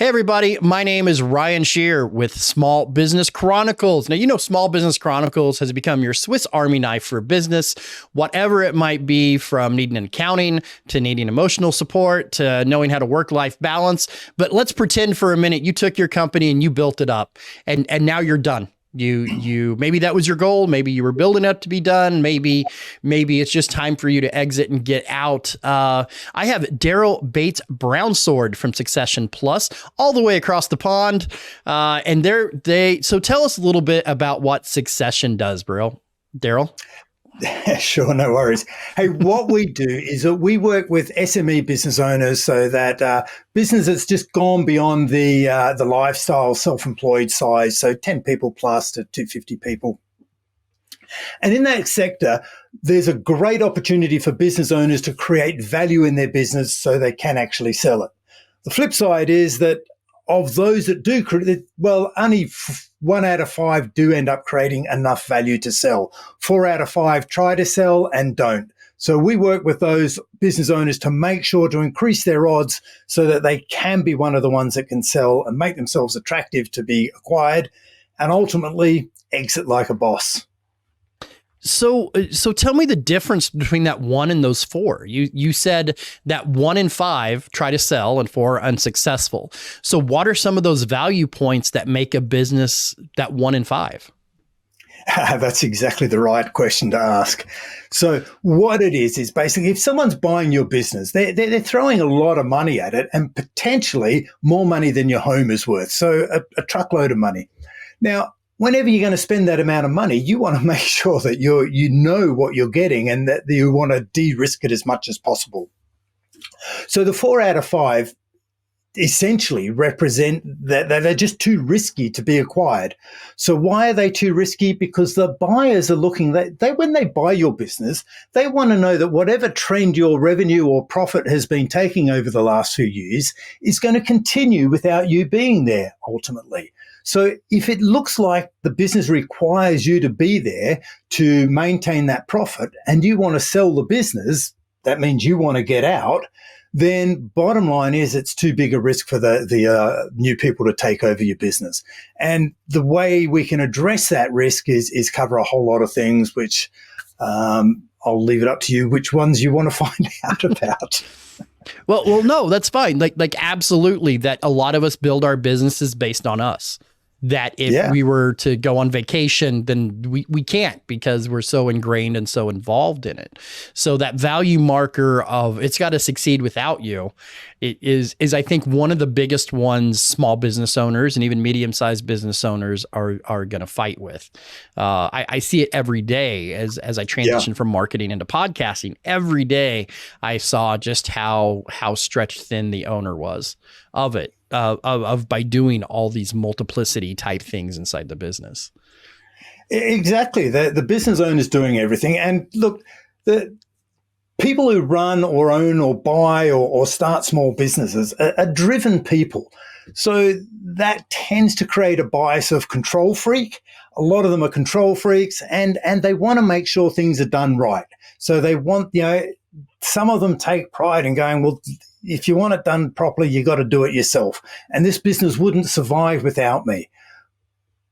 Hey, everybody. My name is Ryan Sherrer with Small Business Chronicles. Now, you know, Small Business Chronicles has become your Swiss Army knife for business, whatever it might be, from needing accounting to needing emotional support to knowing how to work-life balance. But let's pretend for a minute you took your company and you built it up and now you're done. You maybe that was your goal. Maybe you were building up to be done. Maybe it's just time for you to exit and get out. I have Darryl Bates-Brownsword from Succession Plus all the way across the pond. So tell us a little bit about what Succession does, Darryl. Sure, no worries. Hey, what we do is that we work with SME business owners so that business that's just gone beyond the lifestyle self-employed size, so 10 people plus to 250 people. And in that sector, there's a great opportunity for business owners to create value in their business so they can actually sell it. The flip side is that of those that do, only 1 out of 5 do end up creating enough value to sell. 4 out of 5 try to sell and don't. So we work with those business owners to make sure to increase their odds so that they can be one of the ones that can sell and make themselves attractive to be acquired and ultimately exit like a boss. So tell me the difference between that 1 and those 4. You said that 1 in 5 try to sell and 4 are unsuccessful. So what are some of those value points that make a business that 1 in 5? That's exactly the right question to ask. So what it is basically if someone's buying your business, they're throwing a lot of money at it and potentially more money than your home is worth. So a truckload of money. Now, whenever you're going to spend that amount of money, you want to make sure that you know what you're getting and that you want to de-risk it as much as possible. So the 4 out of 5 essentially represent that they're just too risky to be acquired. So why are they too risky? Because the buyers are looking, when they buy your business, they want to know that whatever trend your revenue or profit has been taking over the last few years is going to continue without you being there ultimately. So if it looks like the business requires you to be there to maintain that profit and you want to sell the business, that means you want to get out, then bottom line is it's too big a risk for the new people to take over your business. And the way we can address that risk is cover a whole lot of things, which I'll leave it up to you which ones you want to find out about. Well, no, that's fine. Like absolutely, that a lot of us build our businesses based on us. That if we were to go on vacation, then we can't because we're so ingrained and so involved in it. So that value marker of it's got to succeed without you is I think one of the biggest ones small business owners and even medium-sized business owners are going to fight with. I see it every day as I transition from marketing into podcasting. Every day I saw just how stretched thin the owner was of it. By doing all these multiplicity type things inside the business. Exactly. The business owner is doing everything. And look, the people who run or own or buy or start small businesses are driven people. So that tends to create a bias of control freak. A lot of them are control freaks and they want to make sure things are done right. So they want, some of them take pride in going, well, if you want it done properly, you got to do it yourself. And this business wouldn't survive without me.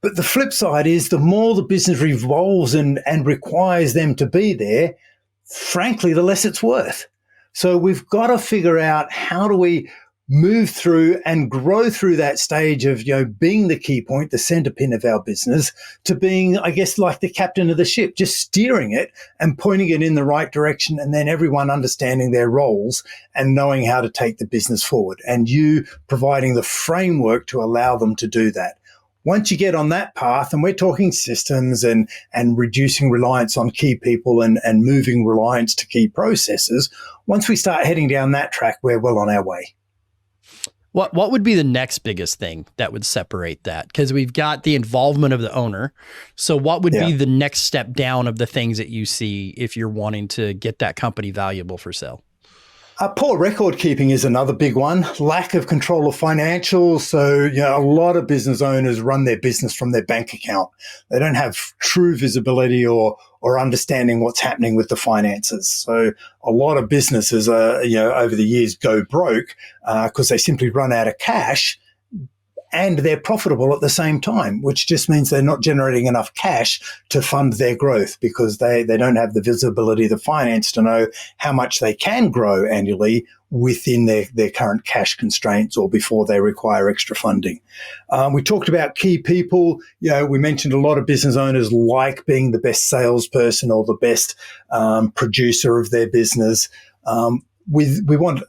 But the flip side is the more the business revolves and requires them to be there, frankly, the less it's worth. So we've got to figure out how do we move through and grow through that stage of, being the key point, the centerpin of our business, to being, I guess, like the captain of the ship, just steering it and pointing it in the right direction, and then everyone understanding their roles and knowing how to take the business forward, and you providing the framework to allow them to do that. Once you get on that path, and we're talking systems and reducing reliance on key people and moving reliance to key processes, once we start heading down that track, we're well on our way. What would be the next biggest thing that would separate that? Because we've got the involvement of the owner. So what would be the next step down of the things that you see if you're wanting to get that company valuable for sale? Poor record keeping is another big one. Lack of control of financials. So, a lot of business owners run their business from their bank account. They don't have true visibility or understanding what's happening with the finances. So a lot of businesses, over the years go broke because they simply run out of cash and they're profitable at the same time, which just means they're not generating enough cash to fund their growth because they don't have the visibility, the finance to know how much they can grow annually within their current cash constraints or before they require extra funding. We talked about key people. We mentioned a lot of business owners like being the best salesperson or the best producer of their business. We want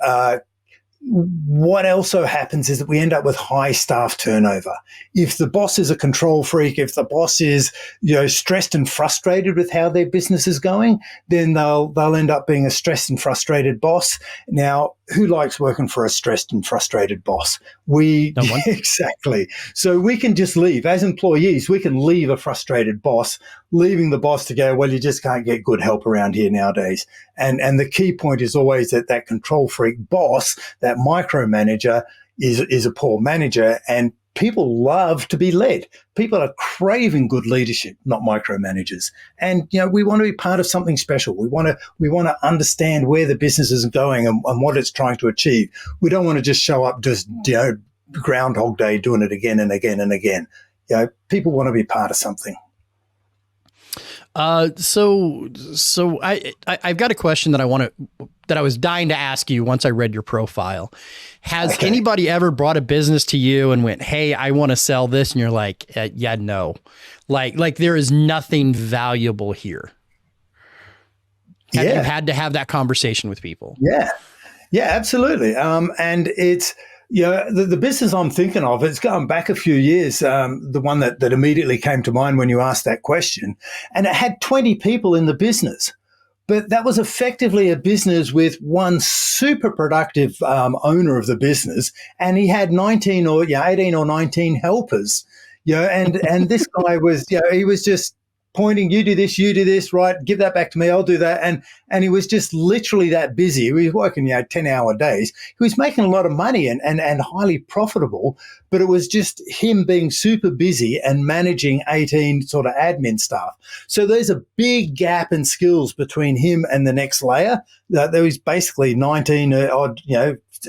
what also happens is that we end up with high staff turnover. If the boss is a control freak, if the boss is, stressed and frustrated with how their business is going, then they'll end up being a stressed and frustrated boss. Now, who likes working for a stressed and frustrated boss? No one. Exactly. So we can just leave. As employees, we can leave a frustrated boss, leaving the boss to go, well, you just can't get good help around here nowadays. And the key point is always that control freak boss, that micromanager is a poor manager, and people love to be led. People are craving good leadership, not micromanagers. And, we want to be part of something special. We want to understand where the business is going and what it's trying to achieve. We don't want to just show up just, Groundhog Day doing it again and again and again. People want to be part of something. So I've got a question that I was dying to ask you once I read your profile. Has anybody ever brought a business to you and went, hey, I want to sell this? And you're like, yeah, no, like there is nothing valuable here. Have you had to have that conversation with people? Yeah, absolutely. And it's, the business I'm thinking of, it's going back a few years, the one that immediately came to mind when you asked that question, and it had 20 people in the business. But that was effectively a business with one super productive owner of the business, and he had 18 or 19 helpers. And this guy was, he was just pointing, you do this, right? Give that back to me. I'll do that. And he was just literally that busy. He was working, 10-hour days. He was making a lot of money and highly profitable, but it was just him being super busy and managing 18 sort of admin staff. So there's a big gap in skills between him and the next layer. There was basically 19 odd,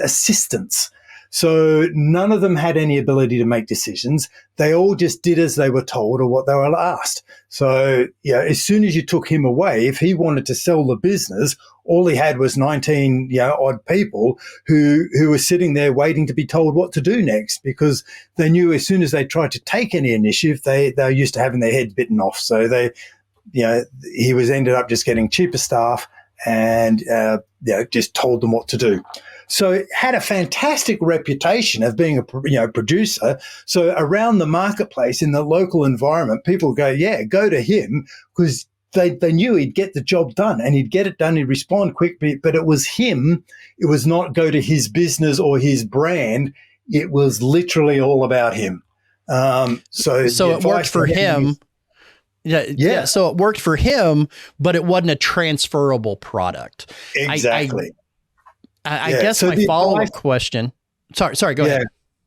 assistants. So none of them had any ability to make decisions. They all just did as they were told or what they were asked. So, as soon as you took him away, if he wanted to sell the business, all he had was 19, odd people who were sitting there waiting to be told what to do next, because they knew as soon as they tried to take any initiative, they were used to having their head bitten off. So he ended up just getting cheaper staff and, just told them what to do. So it had a fantastic reputation of being a producer. So around the marketplace in the local environment, people go, go to him, because they knew he'd get the job done and he'd get it done. He'd respond quickly, but it was him. It was not go to his business or his brand. It was literally all about him. So it worked for him. Yeah. So it worked for him, but it wasn't a transferable product. Exactly. I guess so my follow-up question. Sorry, go ahead.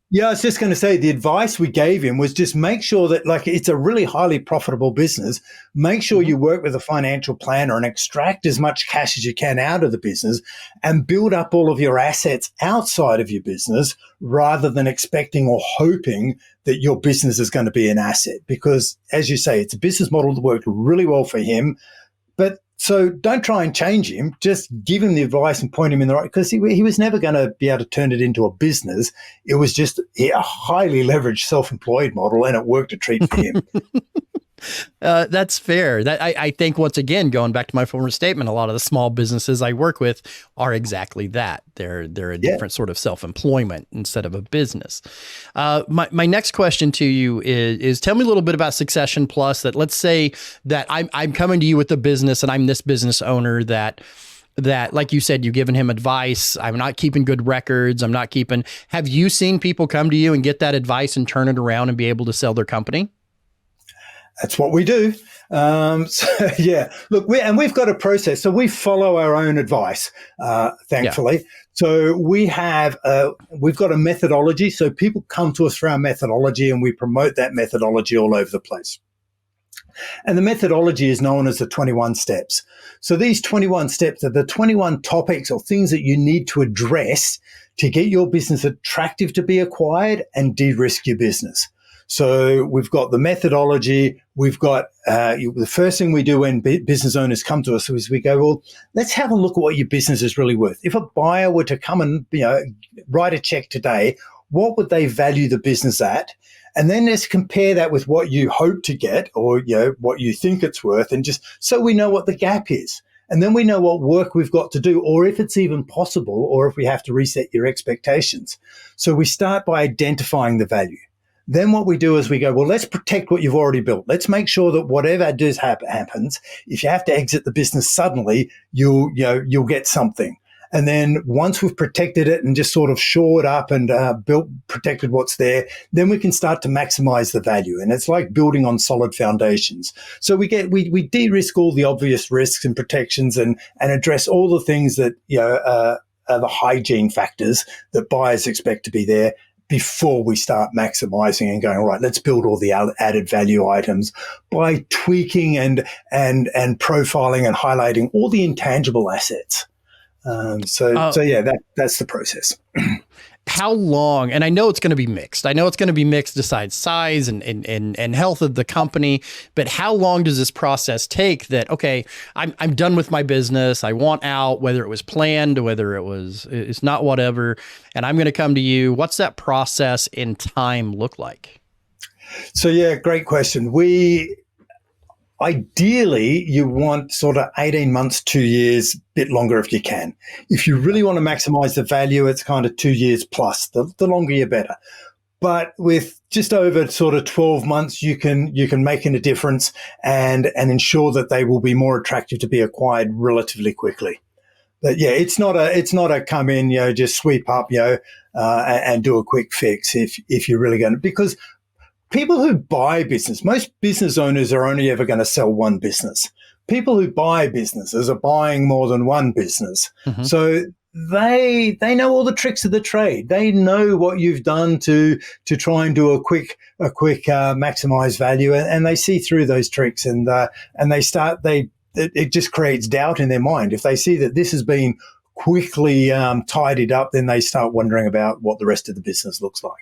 Yeah, I was just going to say the advice we gave him was just make sure that, it's a really highly profitable business. Make sure you work with a financial planner and extract as much cash as you can out of the business and build up all of your assets outside of your business rather than expecting or hoping that your business is going to be an asset. Because, as you say, it's a business model that worked really well for him. But so don't try and change him. Just give him the advice and point him in the right, because he was never going to be able to turn it into a business. It was just a highly leveraged self-employed model, and it worked a treat for him. That's fair. That I think, once again, going back to my former statement, a lot of the small businesses I work with are exactly that. They're a different sort of self-employment instead of a business. My next question to you is tell me a little bit about Succession Plus. That let's say that I'm coming to you with a business and I'm this business owner that, like you said, you've given him advice. I'm not keeping good records. Have you seen people come to you and get that advice and turn it around and be able to sell their company? That's what we do. Look, we've got a process. So we follow our own advice, thankfully. Yeah. So we've got a methodology. So people come to us for our methodology, and we promote that methodology all over the place. And the methodology is known as the 21 steps. So these 21 steps are the 21 topics or things that you need to address to get your business attractive to be acquired and de-risk your business. So we've got the methodology. We've got the first thing we do when business owners come to us is we go, well, let's have a look at what your business is really worth. If a buyer were to come and write a check today, what would they value the business at? And then let's compare that with what you hope to get, or what you think it's worth, and just so we know what the gap is. And then we know what work we've got to do, or if it's even possible, or if we have to reset your expectations. So we start by identifying the value. Then what we do is we go, well, let's protect what you've already built. Let's make sure that whatever does happens, if you have to exit the business suddenly, you'll get something. And then once we've protected it and just sort of shored up and protected what's there, then we can start to maximize the value. And it's like building on solid foundations. So we de-risk all the obvious risks and protections and address all the things that are the hygiene factors that buyers expect to be there before we start maximizing and going, all right, let's build all the added value items by tweaking and profiling and highlighting all the intangible assets. That's the process. How long, and I know it's going to be mixed. I know it's going to be mixed besides size and health of the company, but how long does this process take that, okay, I'm done with my business. I want out, whether it was planned, whether it's not, whatever, and I'm going to come to you. What's that process in time look like? So great question. Ideally, you want sort of 18 months, 2 years, bit longer if you can. If you really want to maximize the value, it's kind of 2 years plus. The longer, you better. But with just over sort of 12 months, you can make a difference and ensure that they will be more attractive to be acquired relatively quickly. But it's not a come in, just sweep up, and do a quick fix if you're really going to, because people who buy business, most business owners are only ever going to sell one business. People who buy businesses are buying more than one business. Mm-hmm. So they know all the tricks of the trade. They know what you've done to try and do a quick maximize value, and they see through those tricks, and it just creates doubt in their mind. If they see that this has been quickly tidied up, then they start wondering about what the rest of the business looks like.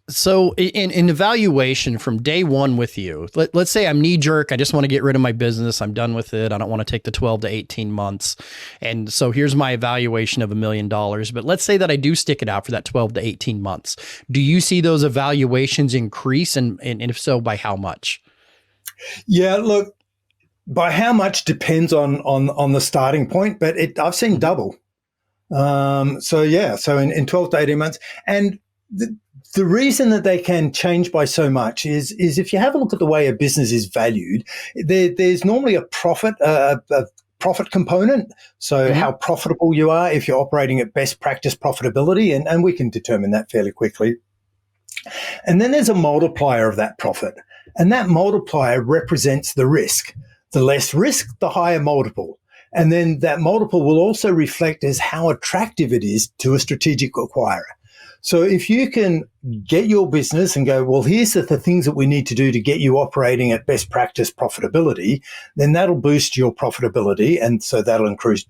So in evaluation from day one with you, let's say I'm knee jerk. I just want to get rid of my business. I'm done with it. I don't want to take the 12 to 18 months. And so here's my evaluation of $1 million. But let's say that I do stick it out for that 12 to 18 months. Do you see those evaluations increase? And if so, by how much? Yeah, look, by how much depends on the starting point, but I've seen double. So in 12 to 18 months. And the reason that they can change by so much is if you have a look at the way a business is valued, there's normally a profit component. So mm-hmm. how profitable you are if you're operating at best practice profitability, and we can determine that fairly quickly. And then there's a multiplier of that profit, and that multiplier represents the risk. The less risk, the higher multiple. And then that multiple will also reflect as how attractive it is to a strategic acquirer. So if you can get your business and go, well, here's the things that we need to do to get you operating at best practice profitability, then that'll boost your profitability. And so that'll increase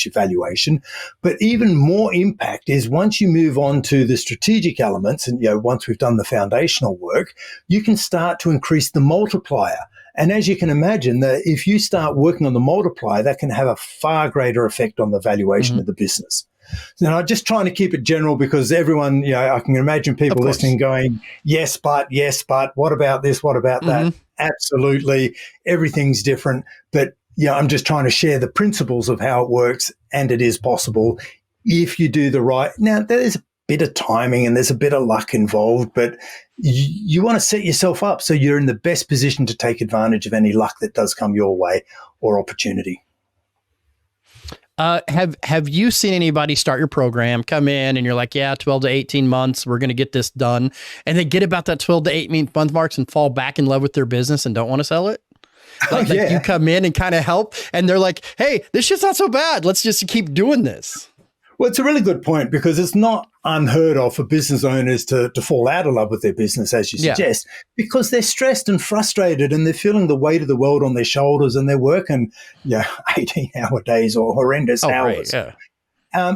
your valuation. But even more impact is once you move on to the strategic elements, and once we've done the foundational work, you can start to increase the multiplier. And as you can imagine, that if you start working on the multiplier, that can have a far greater effect on the valuation mm-hmm. of the business. Now, I'm just trying to keep it general because everyone, I can imagine people listening going, yes, but, what about this? What about that? Mm-hmm. Absolutely. Everything's different. But, I'm just trying to share the principles of how it works, and it is possible if you do the right. Now, there's a bit of timing and there's a bit of luck involved, but you want to set yourself up so you're in the best position to take advantage of any luck that does come your way or opportunity. Have you seen anybody start your program, come in and you're like, 12 to 18 months, we're going to get this done, and they get about that 12 to 18 month marks and fall back in love with their business and don't want to sell it? Like you come in and kind of help and they're like, hey, this shit's not so bad. Let's just keep doing this. Well, it's a really good point because it's not unheard of for business owners to fall out of love with their business, as you suggest, because they're stressed and frustrated and they're feeling the weight of the world on their shoulders and they're working 18-hour days or horrendous hours. Right, yeah.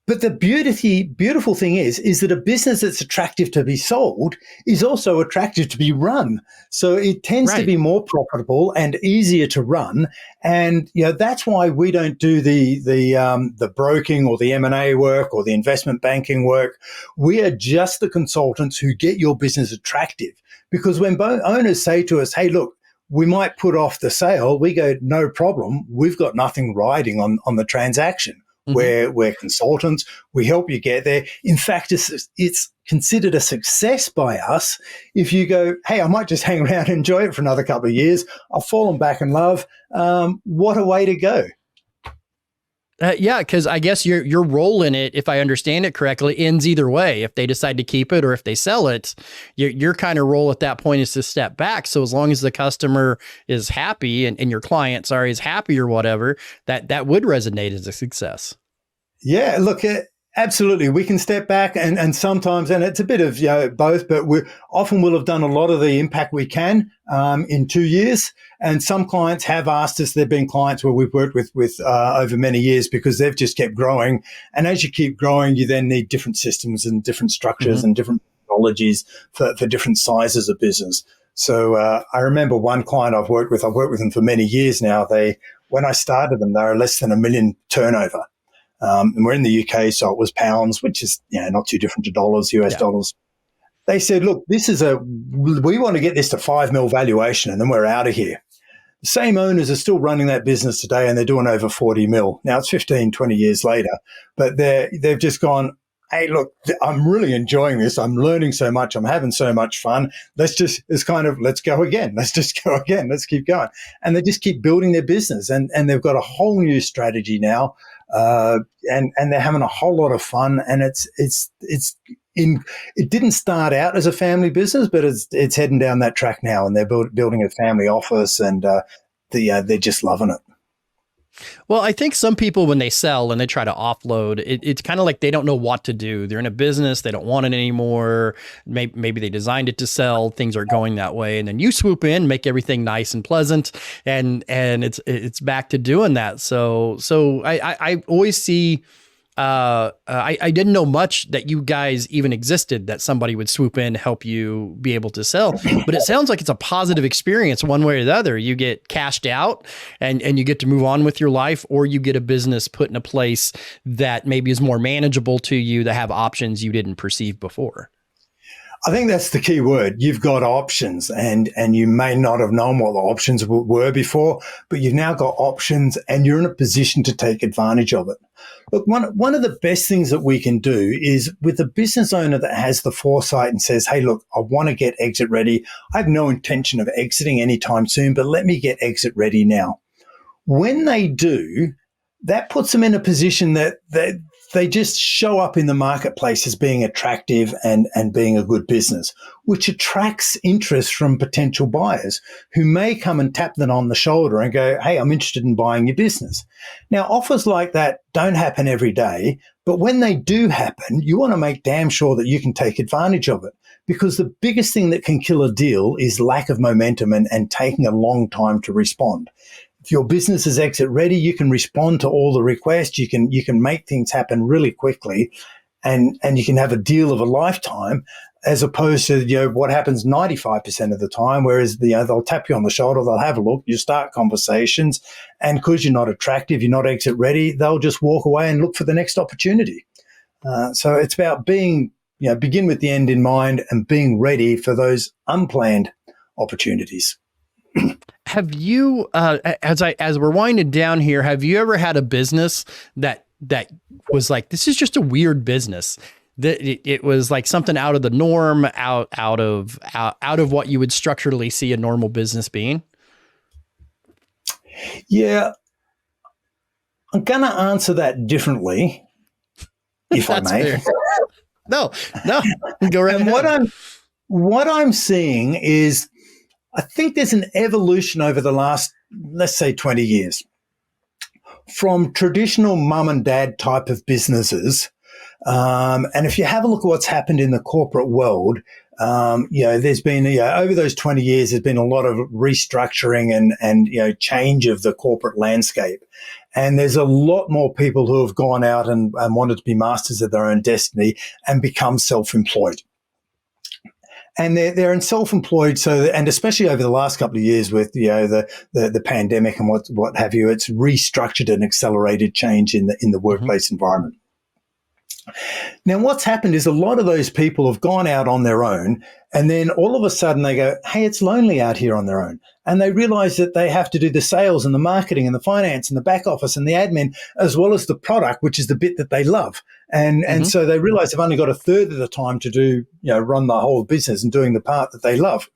But the beautiful thing is that a business that's attractive to be sold is also attractive to be run. So it tends to be more profitable and easier to run. And that's why we don't do the broking or the M&A work or the investment banking work. We are just the consultants who get your business attractive. Because when owners say to us, "Hey, look, we might put off the sale," we go, "No problem. We've got nothing riding on the transaction." We're consultants. We help you get there. In fact, it's considered a success by us if you go, "Hey, I might just hang around and enjoy it for another couple of years. I've fallen back in love." What a way to go. Yeah, because I guess your role in it, if I understand it correctly, ends either way. If they decide to keep it or if they sell it, your kind of role at that point is to step back. So as long as the customer is happy and your client, is happy or whatever, that would resonate as a success. Yeah, look, absolutely. We can step back and sometimes, and it's a bit of both, but we often will have done a lot of the impact we can in 2 years. And some clients have asked us, they've been clients where we've worked with over many years because they've just kept growing. And as you keep growing, you then need different systems and different structures and different technologies for different sizes of business. So I remember one client I've worked with them for many years now. When I started them, they were less than $1 million turnover. And we're in the UK, so it was pounds, which is not too different to dollars, US dollars. They said, "Look, we want to get this to 5 mil valuation, and then we're out of here." The same owners are still running that business today, and they're doing over 40 mil. Now it's 15, 20 years later, but they've just gone, "Hey, look, I'm really enjoying this. I'm learning so much. I'm having so much fun. Let's go again. Let's just go again. Let's keep going." And they just keep building their business, and they've got a whole new strategy now. And they're having a whole lot of fun, and it didn't start out as a family business, but it's heading down that track now, and they're building a family office, and they're just loving it. Well, I think some people, when they sell and they try to offload, it's kind of like they don't know what to do. They're in a business, they don't want it anymore. Maybe they designed it to sell. Things are going that way, and then you swoop in, make everything nice and pleasant, and it's back to doing that. So I always see. I didn't know much that you guys even existed, that somebody would swoop in, help you be able to sell, but it sounds like it's a positive experience one way or the other. You get cashed out and you get to move on with your life, or you get a business put in a place that maybe is more manageable to you, that have options you didn't perceive before. I think that's the key word. You've got options, and you may not have known what the options were before, but you've now got options, and you're in a position to take advantage of it. Look, one of the best things that we can do is with a business owner that has the foresight and says, "Hey, look, I want to get exit ready. I have no intention of exiting anytime soon, but let me get exit ready now." When they do, that puts them in a position that they just show up in the marketplace as being attractive and being a good business, which attracts interest from potential buyers who may come and tap them on the shoulder and go, "Hey, I'm interested in buying your business." Now, offers like that don't happen every day, but when they do happen, you want to make damn sure that you can take advantage of it, because the biggest thing that can kill a deal is lack of momentum and taking a long time to respond. If your business is exit ready, you can respond to all the requests. You can make things happen really quickly, and you can have a deal of a lifetime, as opposed to what happens 95% of the time. Whereas they'll tap you on the shoulder, they'll have a look, you start conversations, and because you're not attractive, you're not exit ready, they'll just walk away and look for the next opportunity. So it's about begin with the end in mind and being ready for those unplanned opportunities. Have you, as we're winding down here, have you ever had a business that was like, this is just a weird business, that it was like something out of the norm, out of what you would structurally see a normal business being? Yeah, I'm going to answer that differently, if I may. Fair. No, go right ahead. And what I'm seeing is, I think there's an evolution over the last, let's say, 20 years from traditional mum and dad type of businesses. And if you have a look at what's happened in the corporate world, there's been, over those 20 years, there's been a lot of restructuring and change of the corporate landscape. And there's a lot more people who have gone out and wanted to be masters of their own destiny and become self-employed. And they're in self-employed, and especially over the last couple of years with the pandemic and what have you, it's restructured and accelerated change in the workplace environment. Now, what's happened is a lot of those people have gone out on their own, and then all of a sudden they go, hey, it's lonely out here on their own. And they realize that they have to do the sales and the marketing and the finance and the back office and the admin, as well as the product, which is the bit that they love. And so they realize they've only got a third of the time to do, run the whole business and doing the part that they love.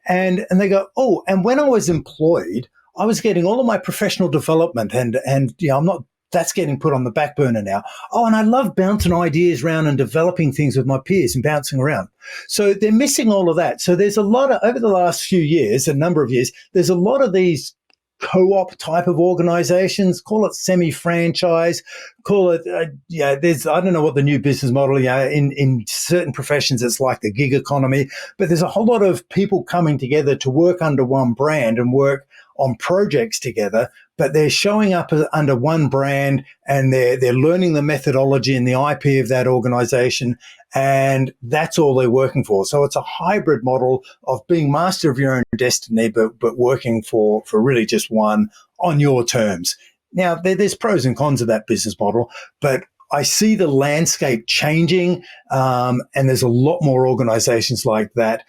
and they go, oh, and when I was employed, I was getting all of my professional development and I'm not, that's getting put on the back burner now. Oh, and I love bouncing ideas around and developing things with my peers and bouncing around. So they're missing all of that. So there's a lot of, over the last few years, a number of years, there's a lot of these co-op type of organizations, call it semi-franchise, call it, there's, I don't know what the new business model, in certain professions, it's like the gig economy, but there's a whole lot of people coming together to work under one brand and work on projects together, but they're showing up under one brand and they're learning the methodology and the IP of that organization, and that's all they're working for. So it's a hybrid model of being master of your own destiny, but working for really just one on your terms. Now, there's pros and cons of that business model, but I see the landscape changing, and there's a lot more organizations like that.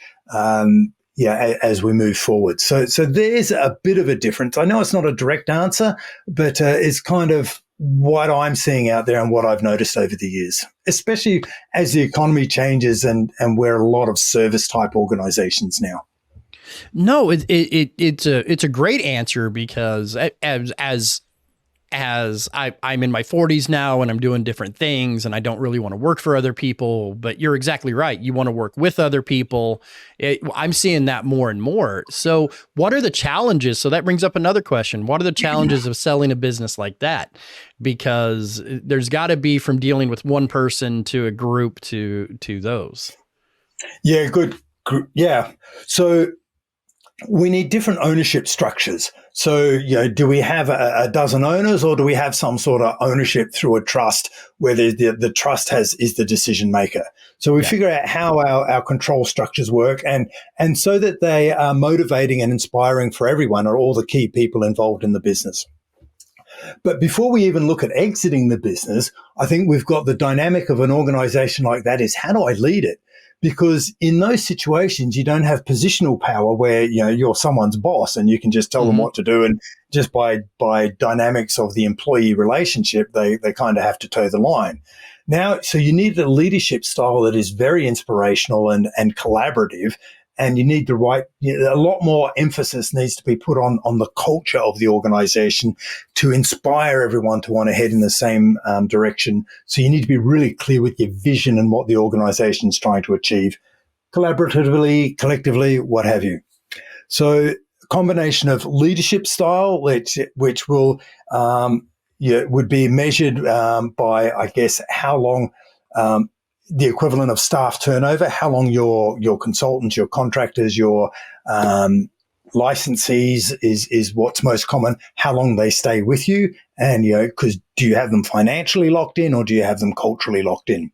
As we move forward. So there's a bit of a difference. I know it's not a direct answer, but it's kind of what I'm seeing out there and what I've noticed over the years, especially as the economy changes and we're a lot of service type organizations now. No, it's a great answer, because as I'm in my 40s now and I'm doing different things and I don't really want to work for other people, but you're exactly right. You want to work with other people. I'm seeing that more and more. So what are the challenges? So that brings up another question. What are the challenges of selling a business like that? Because there's got to be, from dealing with one person to a group to those. Yeah, good. Yeah. So we need different ownership structures. So, do we have a dozen owners, or do we have some sort of ownership through a trust where the trust is the decision maker? So we figure out how our control structures work, and so that they are motivating and inspiring for everyone, or all the key people involved in the business. But before we even look at exiting the business, I think we've got the dynamic of an organization like that is, how do I lead it? Because in those situations, you don't have positional power where, you're someone's boss and you can just tell them what to do. And just by dynamics of the employee relationship, they kind of have to toe the line. Now, so you need a leadership style that is very inspirational and collaborative. And you need the right, a lot more emphasis needs to be put on the culture of the organization to inspire everyone to want to head in the same direction. So you need to be really clear with your vision and what the organization is trying to achieve, collaboratively, collectively, what have you. So a combination of leadership style, which will would be measured by, I guess, how long the equivalent of staff turnover, how long your consultants, your contractors, your licensees is what's most common, how long they stay with you. And, because do you have them financially locked in, or do you have them culturally locked in?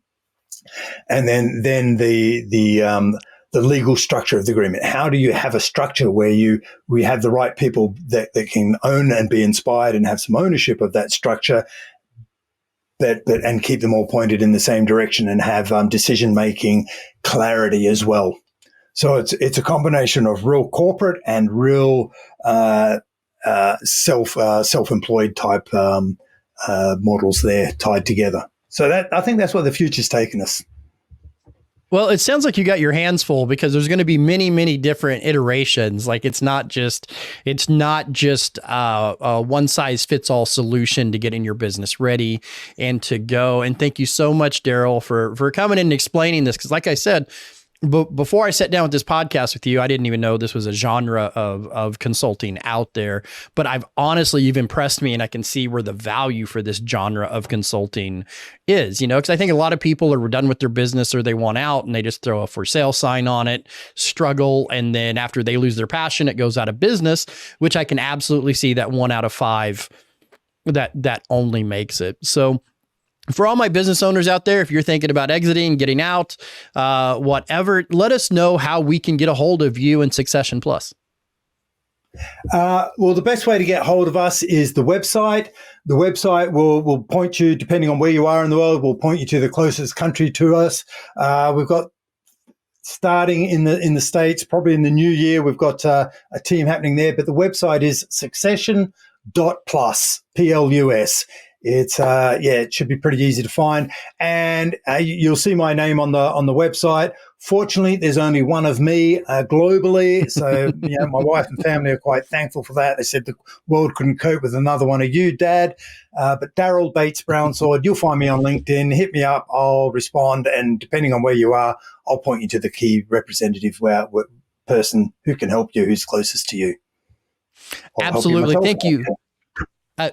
And then the legal structure of the agreement. How do you have a structure where we have the right people that can own and be inspired and have some ownership of that structure, and keep them all pointed in the same direction and have decision-making clarity as well. So it's a combination of real corporate and real self-employed type models there tied together. So I think that's where the future's taken us. Well, it sounds like you got your hands full, because there's going to be many, many different iterations. Like it's not just a one size fits all solution to getting your business ready and to go. And thank you so much, Darryl, for coming in and explaining this. Because like I said, before I sat down with this podcast with you, I didn't even know this was a genre of consulting out there. But you've impressed me, and I can see where the value for this genre of consulting is, because I think a lot of people are done with their business, or they want out and they just throw a for sale sign on it, struggle. And then after they lose their passion, it goes out of business, which I can absolutely see that 1 out of 5 that only makes it. So for all my business owners out there, if you're thinking about exiting, getting out, whatever, let us know how we can get a hold of you and Succession Plus. Well, the best way to get hold of us is the website. The website will point you, depending on where you are in the world, will point you to the closest country to us. We've got, starting in the States, probably in the new year, we've got a team happening there. But the website is succession.plus, Plus. It's it should be pretty easy to find, and you'll see my name on the website. Fortunately, there's only one of me globally, so my wife and family are quite thankful for that. They said the world couldn't cope with another one of you, Dad. But Darryl Bates-Brownsword, you'll find me on LinkedIn. Hit me up, I'll respond, and depending on where you are, I'll point you to the key representative, person who can help you, who's closest to you. Absolutely, thank you.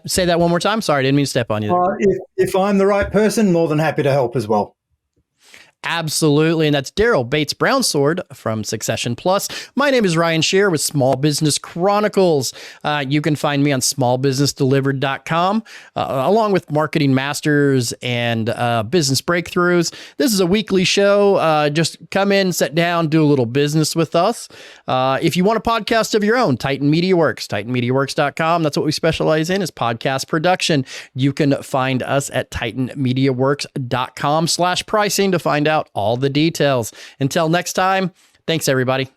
Say that one more time. Sorry, I didn't mean to step on you. If I'm the right person, more than happy to help as well. Absolutely. And that's Darryl Bates-Brownsword from Succession Plus. My name is Ryan Sherrer with Small Business Chronicles. You can find me on smallbusinessdelivered.com, along with Marketing Masters and Business Breakthroughs. This is a weekly show. Just come in, sit down, do a little business with us. If you want a podcast of your own, Titan Media Works, titanmediaworks.com. That's what we specialize in, is podcast production. You can find us at titanmediaworks.com/pricing to find out all the details. Until next time, thanks everybody.